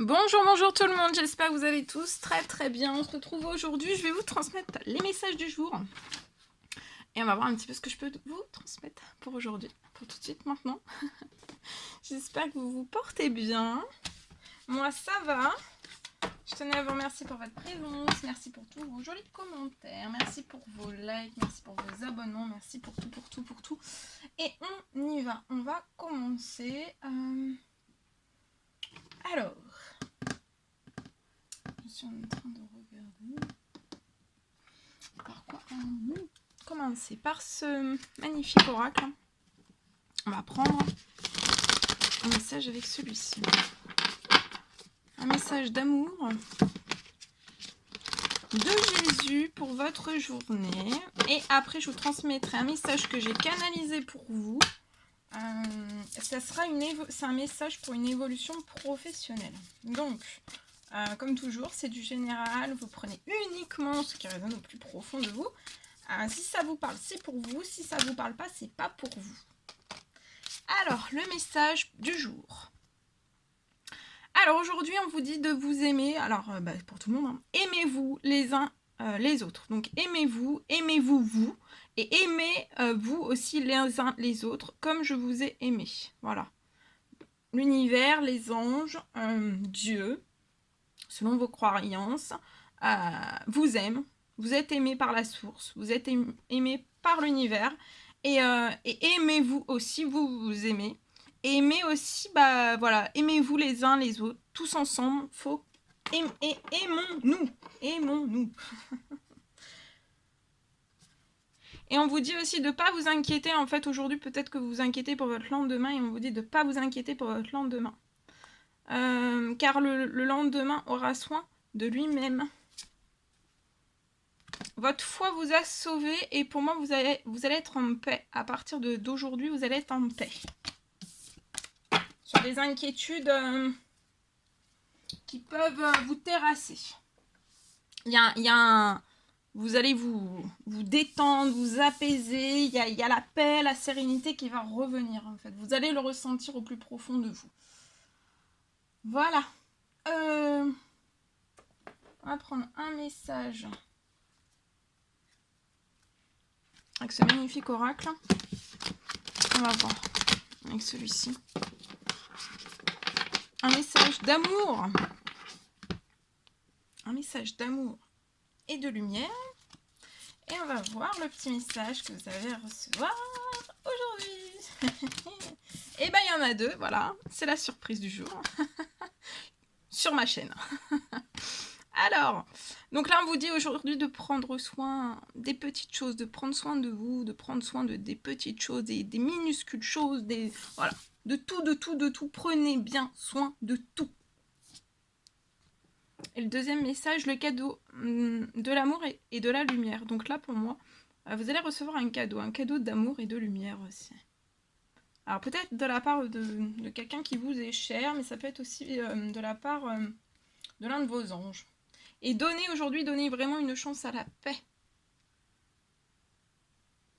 Bonjour, bonjour tout le monde, j'espère que vous allez tous très bien. On se retrouve aujourd'hui, je vais vous transmettre les messages du jour. Et on va voir un petit peu ce que je peux vous transmettre pour aujourd'hui, pour tout de suite maintenant. J'espère que vous vous portez bien. Moi ça va. Je tenais à vous remercier pour votre présence, merci pour tous vos jolis commentaires, merci pour vos likes, merci pour vos abonnements, merci pour tout. Et on y va, on va commencer. Alors... Je suis en train de regarder. Par quoi commencer par ce magnifique oracle. On va prendre un message avec celui-ci. Un message d'amour de Jésus pour votre journée. Et après, je vous transmettrai un message que j'ai canalisé pour vous. Ça sera c'est un message pour une évolution professionnelle. Donc, comme toujours, c'est du général. Vous prenez uniquement ce qui résonne au plus profond de vous. Si ça vous parle, c'est pour vous. Si ça vous parle pas, c'est pas pour vous. Alors, le message du jour. Alors, aujourd'hui, on vous dit de vous aimer. Alors, pour tout le monde, hein. Aimez-vous les uns les autres. Donc, aimez-vous vous. Et aimez-vous aussi les uns les autres, comme je vous ai aimé. Voilà. L'univers, les anges, Dieu, selon vos croyances, vous aime. Vous êtes aimé par la source, vous êtes aimé par l'univers, et aimez-vous aussi, vous aimez. Et aimez aussi, voilà, aimez-vous les uns les autres, tous ensemble, faut aimons-nous. Et on vous dit aussi de ne pas vous inquiéter, en fait, aujourd'hui, peut-être que vous vous inquiétez pour votre lendemain, et on vous dit de ne pas vous inquiéter pour votre lendemain. Car le lendemain aura soin de lui-même. Votre foi vous a sauvé et pour moi, vous allez être en paix. À partir d'aujourd'hui, vous allez être en paix. Sur des inquiétudes qui peuvent vous terrasser. Vous allez vous détendre, vous apaiser. Il y a la paix, la sérénité qui va revenir en fait. Vous allez le ressentir au plus profond de vous. Voilà. On va prendre un message avec ce magnifique oracle. On va voir avec celui-ci. Un message d'amour. Un message d'amour et de lumière. Et on va voir le petit message que vous allez recevoir aujourd'hui. Et il y en a deux, voilà. C'est la surprise du jour. Sur ma chaîne. Alors, donc là on vous dit aujourd'hui de prendre soin des petites choses, de prendre soin de vous, de prendre soin des petites choses, des minuscules choses, voilà, de tout. Prenez bien soin de tout. Et le deuxième message, le cadeau de l'amour et de la lumière. Donc là pour moi, vous allez recevoir un cadeau d'amour et de lumière aussi. Alors peut-être de la part de quelqu'un qui vous est cher, mais ça peut être aussi de la part de l'un de vos anges. Et donnez vraiment une chance à la paix.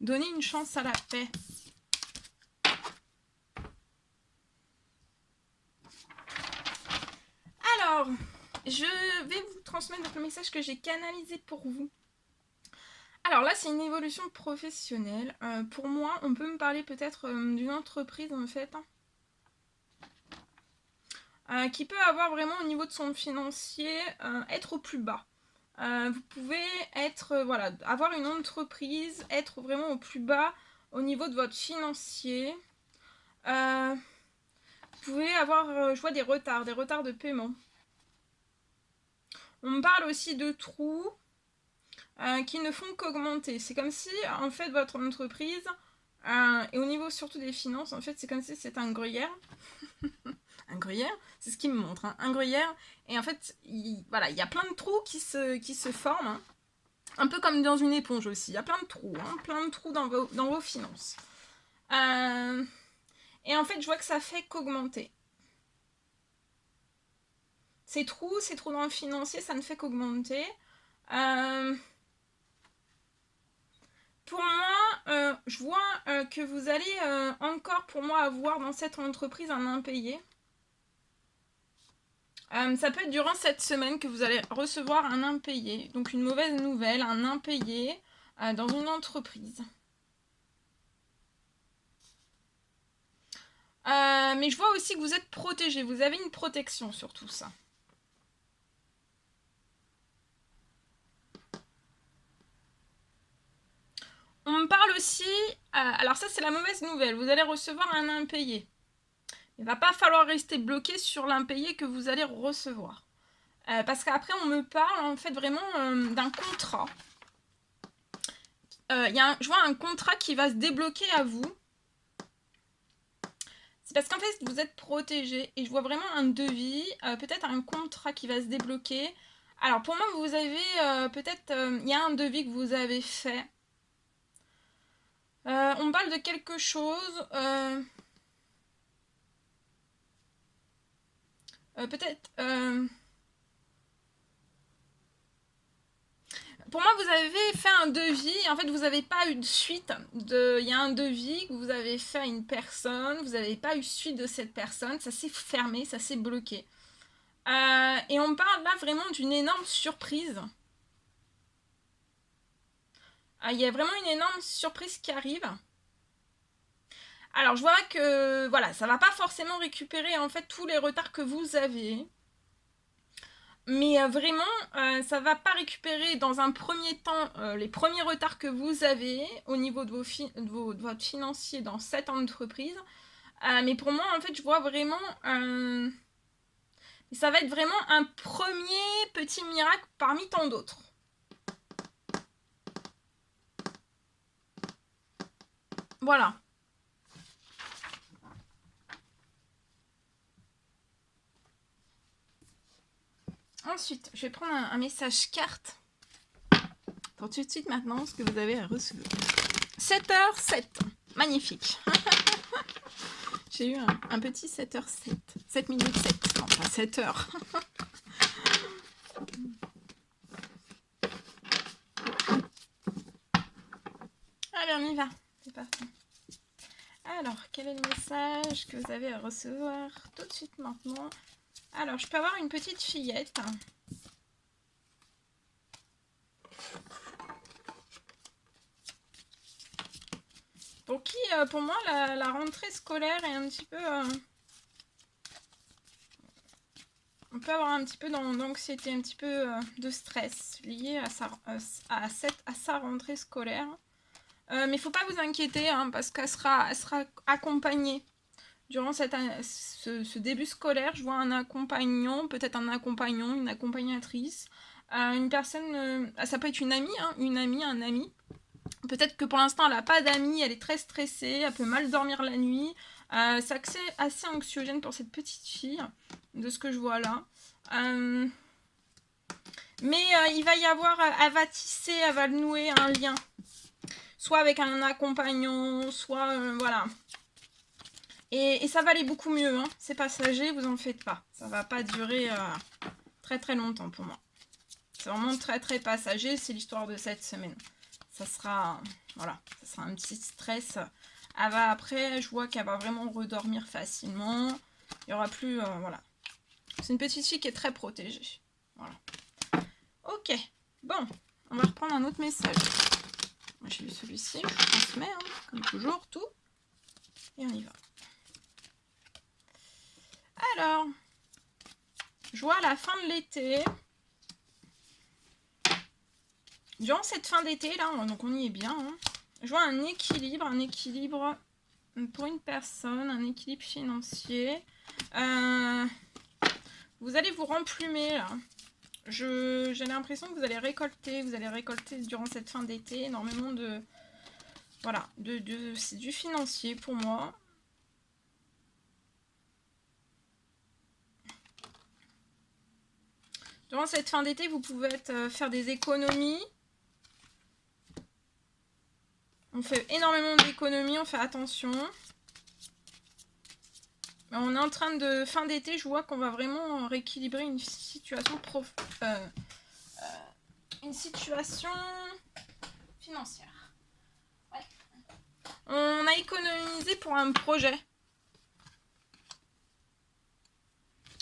Donnez une chance à la paix. Alors, je vais vous transmettre le message que j'ai canalisé pour vous. Alors là, c'est une évolution professionnelle. Pour moi, on peut me parler peut-être d'une entreprise en fait, qui peut avoir vraiment au niveau de son financier, être au plus bas. Vous pouvez être, voilà, avoir une entreprise, être vraiment au plus bas au niveau de votre financier. Vous pouvez avoir, je vois des retards de paiement. On me parle aussi de trous qui ne font qu'augmenter. C'est comme si, en fait, votre entreprise, et au niveau surtout des finances, en fait, c'est comme si c'était un gruyère. Un gruyère, c'est ce qu'il me montre, hein, un gruyère. Et en fait, voilà, il y a plein de trous qui se forment. Hein. Un peu comme dans une éponge aussi. Il y a plein de trous dans vos finances. Et en fait, je vois que ça fait qu'augmenter. Ces trous dans le financier, ça ne fait qu'augmenter. Pour moi, je vois que vous allez encore, pour moi, avoir dans cette entreprise un impayé. Ça peut être durant cette semaine que vous allez recevoir un impayé. Donc une mauvaise nouvelle, un impayé dans une entreprise. Mais je vois aussi que vous êtes protégé. Vous avez une protection sur tout ça. On me parle aussi... alors ça, c'est la mauvaise nouvelle. Vous allez recevoir un impayé. Il ne va pas falloir rester bloqué sur l'impayé que vous allez recevoir. Parce qu'après, on me parle en fait vraiment d'un contrat. Je vois un contrat qui va se débloquer à vous. C'est parce qu'en fait, vous êtes protégé. Et je vois vraiment un devis, peut-être un contrat qui va se débloquer. Alors, pour moi, vous avez peut-être... il y a un devis que vous avez fait. On parle de quelque chose... peut-être... pour moi, vous avez fait un devis. En fait, vous n'avez pas eu de suite. Il y a un devis que vous avez fait à une personne. Vous n'avez pas eu suite de cette personne. Ça s'est fermé, ça s'est bloqué. Et on parle là vraiment d'une énorme surprise. Il y a vraiment une énorme surprise qui arrive. Alors, je vois que voilà, ça va pas forcément récupérer en fait tous les retards que vous avez. Mais vraiment, ça va pas récupérer dans un premier temps les premiers retards que vous avez au niveau de votre financier dans cette entreprise. Mais pour moi, en fait, je vois vraiment... ça va être vraiment un premier petit miracle parmi tant d'autres. Voilà. Ensuite, je vais prendre un message carte pour tout de suite maintenant ce que vous avez à recevoir. 7h07. Magnifique. J'ai eu un petit 7h07. 7 minutes 7. Non, pas 7h. Allez, on y va. C'est parti. Alors, quel est le message que vous avez à recevoir tout de suite maintenant? Alors, je peux avoir une petite fillette. Pour qui, pour moi, la rentrée scolaire est un petit peu... on peut avoir un petit peu d'anxiété, un petit peu de stress lié à sa rentrée scolaire. Mais il ne faut pas vous inquiéter, hein, parce qu'elle sera accompagnée. Durant ce début scolaire, je vois un accompagnant, peut-être un accompagnant, une accompagnatrice, une personne, ça peut être une amie, hein, une amie, un ami. Peut-être que pour l'instant, elle n'a pas d'amis, elle est très stressée, elle peut mal dormir la nuit. C'est assez anxiogène pour cette petite fille, de ce que je vois là. Mais il va y avoir, elle va tisser, elle va nouer un lien. Soit avec un accompagnant, soit voilà. Et ça va aller beaucoup mieux, hein. C'est passager, vous en faites pas. Ça va pas durer très très longtemps pour moi. C'est vraiment très très passager, c'est l'histoire de cette semaine. Ça sera, voilà, ça sera un petit stress. Après, je vois qu'elle va vraiment redormir facilement. Il n'y aura plus, voilà. C'est une petite fille qui est très protégée. Voilà. Ok, bon, on va reprendre un autre message. Moi j'ai eu celui-ci, je transmets, hein, comme toujours, tout. Et on y va. Alors, je vois à la fin de l'été, durant cette fin d'été, là, donc on y est bien, hein, je vois un équilibre pour une personne, un équilibre financier. Vous allez vous remplumer, là. J'ai l'impression que vous allez récolter durant cette fin d'été énormément de... Voilà, c'est du financier pour moi. Durant cette fin d'été, vous pouvez faire des économies. On fait énormément d'économies, on fait attention. On est en train de... Fin d'été, je vois qu'on va vraiment rééquilibrer une situation financière. Ouais. On a économisé pour un projet.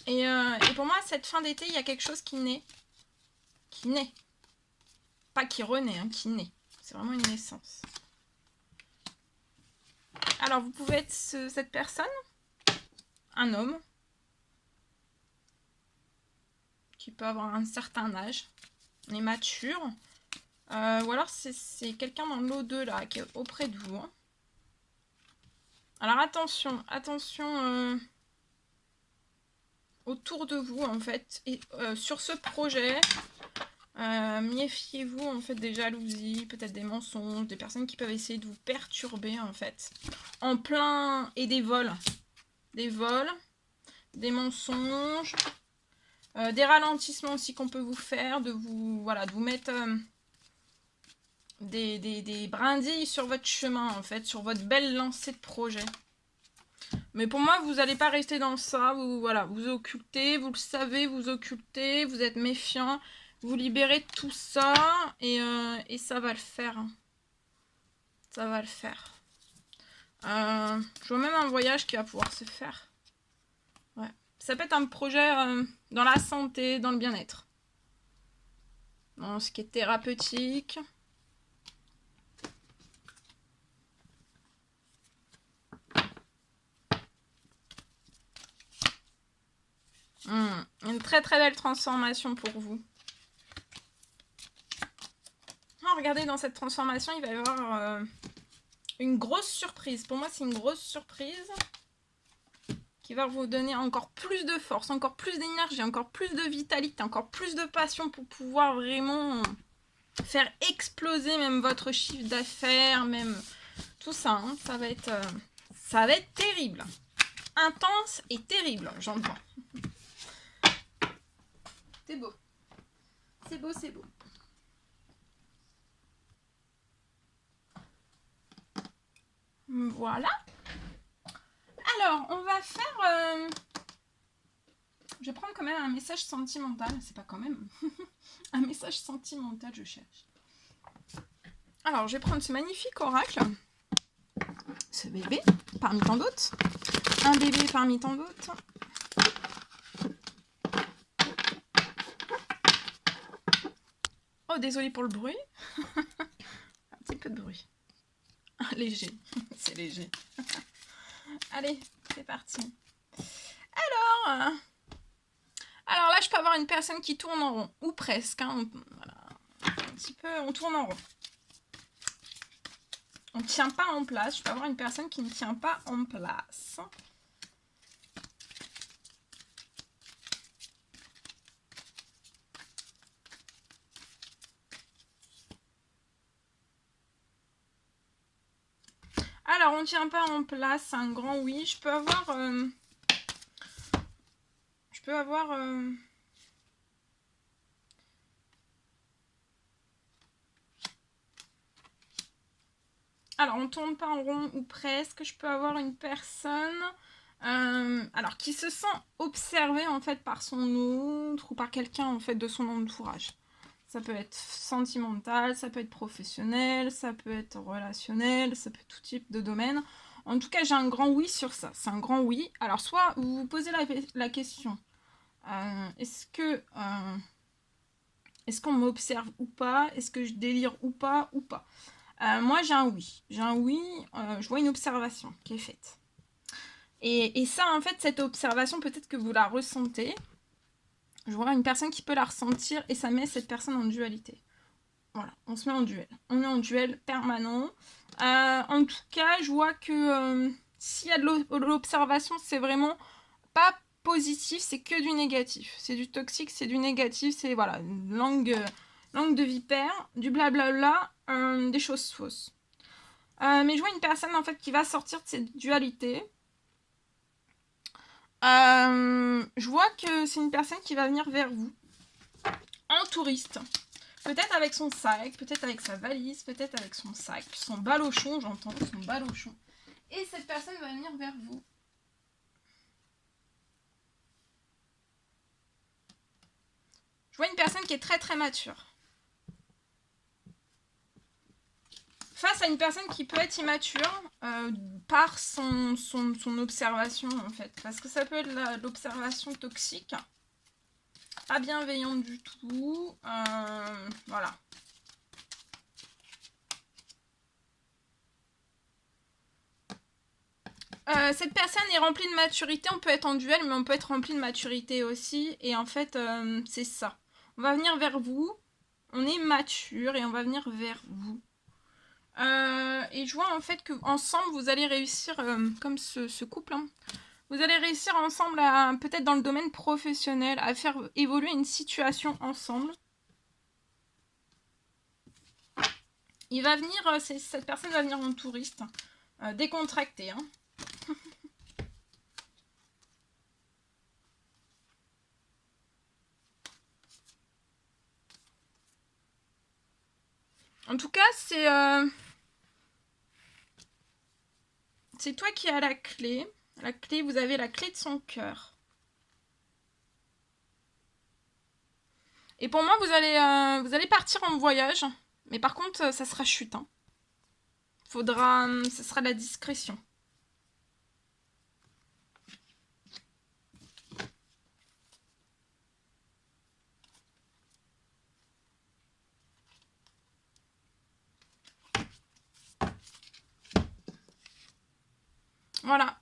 Et pour moi, cette fin d'été, il y a quelque chose qui naît. Qui naît. Pas qui renaît, hein, qui naît. C'est vraiment une naissance. Alors, vous pouvez être cette personne, un homme, qui peut avoir un certain âge, on est mature, ou alors c'est quelqu'un dans l'au-delà qui est auprès de vous. Hein. Alors attention, attention autour de vous en fait, et sur ce projet, méfiez-vous en fait des jalousies, peut-être des mensonges, des personnes qui peuvent essayer de vous perturber en fait, en plein, et des vols, des mensonges, des ralentissements aussi qu'on peut vous faire, de vous, voilà, de vous mettre des brindilles sur votre chemin en fait, sur votre belle lancée de projet. Mais pour moi, vous n'allez pas rester dans ça, vous, voilà, vous occultez, vous le savez, vous occultez, vous êtes méfiant, vous libérez tout ça et ça va le faire. Ça va le faire. Je vois même un voyage qui va pouvoir se faire. Ouais. Ça peut être un projet dans la santé, dans le bien-être. Dans ce qui est thérapeutique. Une très très belle transformation pour vous. Oh, regardez, dans cette transformation, il va y avoir une grosse surprise. Pour moi, c'est une grosse surprise qui va vous donner encore plus de force, encore plus d'énergie, encore plus de vitalité, encore plus de passion pour pouvoir vraiment faire exploser même votre chiffre d'affaires, même tout ça. Hein. Ça va être terrible. Intense et terrible, j'entends. C'est beau. C'est beau, c'est beau. Voilà. Alors, on va faire... Je vais prendre quand même un message sentimental. C'est pas quand même. Un message sentimental, je cherche. Alors, je vais prendre ce magnifique oracle. Ce bébé, parmi tant d'autres. Un bébé parmi tant d'autres. Oh, désolé pour le bruit. Un petit peu de bruit. Léger. C'est léger. Allez, c'est parti. Alors là, je peux avoir une personne qui tourne en rond. Ou presque. Hein. Voilà. Un petit peu, on tourne en rond. On ne tient pas en place. Je peux avoir une personne qui ne tient pas en place. Alors, on ne tient pas en place. Un grand oui. Je peux avoir... Alors, on tourne pas en rond ou presque. Je peux avoir une personne alors qui se sent observée en fait par son autre ou par quelqu'un en fait de son entourage. Ça peut être sentimental, ça peut être professionnel, ça peut être relationnel, ça peut être tout type de domaine. En tout cas, j'ai un grand oui sur ça. C'est un grand oui. Alors, soit vous vous posez la question, est-ce qu'on m'observe ou pas? Est-ce que je délire ou pas? Moi, j'ai un oui. Je vois une observation qui est faite. Et ça, en fait, cette observation, peut-être que vous la ressentez. Je vois une personne qui peut la ressentir et ça met cette personne en dualité. Voilà, on se met en duel. On est en duel permanent. En tout cas, je vois que s'il y a de l'observation, c'est vraiment pas positif, c'est que du négatif. C'est du toxique, c'est du négatif, c'est voilà, une langue de vipère, du blablabla, des choses fausses. Mais je vois une personne en fait qui va sortir de cette dualité. Je vois que c'est une personne qui va venir vers vous en touriste. Peut-être avec son sac, peut-être avec sa valise, peut-être avec son sac, son balochon, j'entends, son balochon. Et cette personne va venir vers vous. Je vois une personne qui est très très mature. face à une personne qui peut être immature par son observation, en fait. Parce que ça peut être l'observation toxique, pas bienveillante du tout. Voilà. Cette personne est remplie de maturité. On peut être en duel, mais on peut être rempli de maturité aussi. Et en fait, c'est ça. On va venir vers vous. On est mature et on va venir vers vous. Et je vois en fait que ensemble vous allez réussir, comme ce couple, hein, vous allez réussir ensemble à, peut-être dans le domaine professionnel, à faire évoluer une situation ensemble. Il va venir, cette personne va venir en touriste, décontracté, hein. En tout cas, c'est toi qui as la clé. La clé, vous avez la clé de son cœur. Et pour moi, vous allez partir en voyage. Mais par contre, ça sera chute. Hein. Ça sera de la discrétion. Voilà.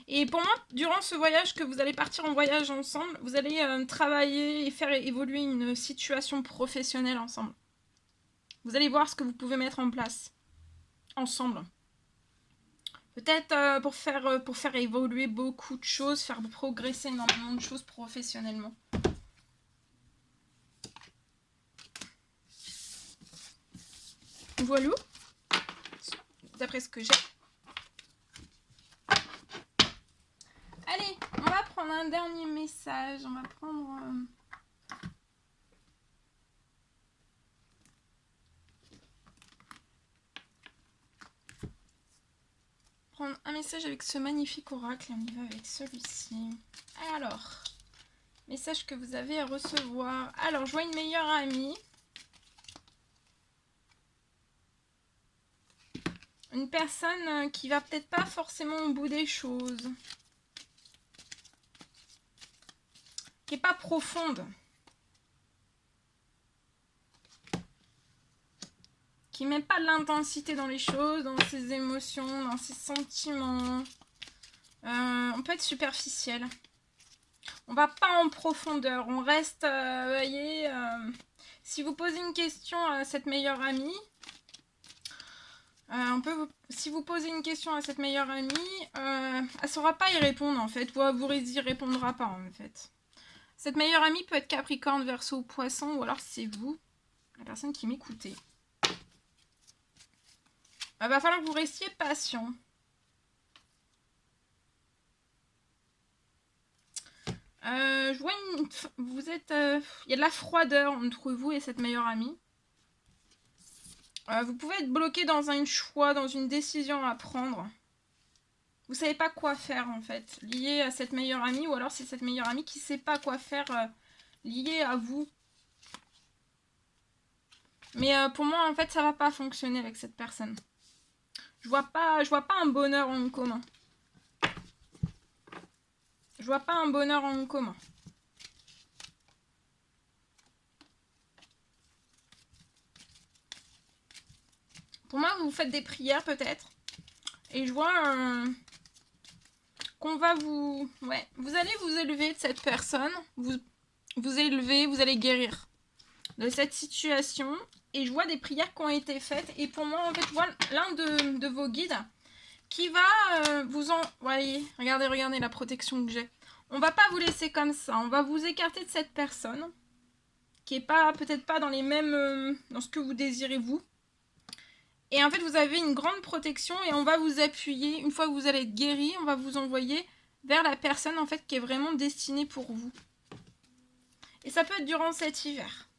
Et pour moi, durant ce voyage que vous allez partir en voyage ensemble, vous allez travailler et faire évoluer une situation professionnelle ensemble. Vous allez voir ce que vous pouvez mettre en place ensemble. Peut-être pour faire évoluer beaucoup de choses, faire progresser énormément de choses professionnellement. Voilà, d'après ce que j'ai. Allez, on va prendre un dernier message. On va prendre un message avec ce magnifique oracle. On y va avec celui-ci. Alors, message que vous avez à recevoir. Alors, je vois une meilleure amie. Une personne qui va peut-être pas forcément au bout des choses. Qui n'est pas profonde. Qui met pas de l'intensité dans les choses, dans ses émotions, dans ses sentiments. On peut être superficiel. On va pas en profondeur. On reste, voyez, si vous posez une question à cette meilleure amie, si vous posez une question à cette meilleure amie, elle ne saura pas y répondre en fait, ou elle vous y répondra pas en fait. Cette meilleure amie peut être Capricorne, Verseau ou Poisson, ou alors c'est vous, la personne qui m'écoutez. Il va falloir que vous restiez patient. Je vois il y a de la froideur entre vous et cette meilleure amie. Vous pouvez être bloqué dans un choix, dans une décision à prendre. Vous savez pas quoi faire en fait, lié à cette meilleure amie, ou alors c'est cette meilleure amie qui sait pas quoi faire lié à vous. Mais pour moi en fait ça va pas fonctionner avec cette personne. Je vois pas un bonheur en commun. Je vois pas un bonheur en commun. Pour moi, vous faites des prières peut-être. Et je vois qu'on va vous... Ouais, vous allez vous élever de cette personne. Vous élever, vous allez guérir de cette situation. Et je vois des prières qui ont été faites. Et pour moi, en fait, je vois l'un de vos guides qui va vous en... Voyez, regardez la protection que j'ai. On va pas vous laisser comme ça. On va vous écarter de cette personne qui est pas peut-être pas dans les mêmes... dans ce que vous désirez vous. Et en fait, vous avez une grande protection et on va vous appuyer. Une fois que vous allez être guéri, on va vous envoyer vers la personne en fait qui est vraiment destinée pour vous. Et ça peut être durant cet hiver.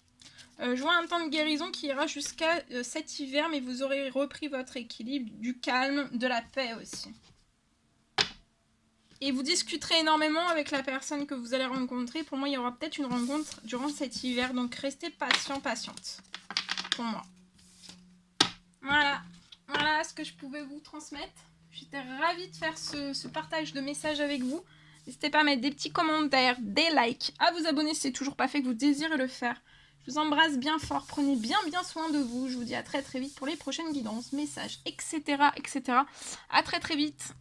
Je vois un temps de guérison qui ira jusqu'à cet hiver, mais vous aurez repris votre équilibre, du calme, de la paix aussi. Et vous discuterez énormément avec la personne que vous allez rencontrer. Pour moi, il y aura peut-être une rencontre durant cet hiver, donc restez patient, patiente. Pour moi. Voilà, voilà ce que je pouvais vous transmettre. J'étais ravie de faire ce partage de messages avec vous. N'hésitez pas à mettre des petits commentaires, des likes, à vous abonner si c'est toujours pas fait, que vous désirez le faire. Je vous embrasse bien fort, prenez bien soin de vous. Je vous dis à très vite pour les prochaines guidances, messages, etc. etc. À très vite.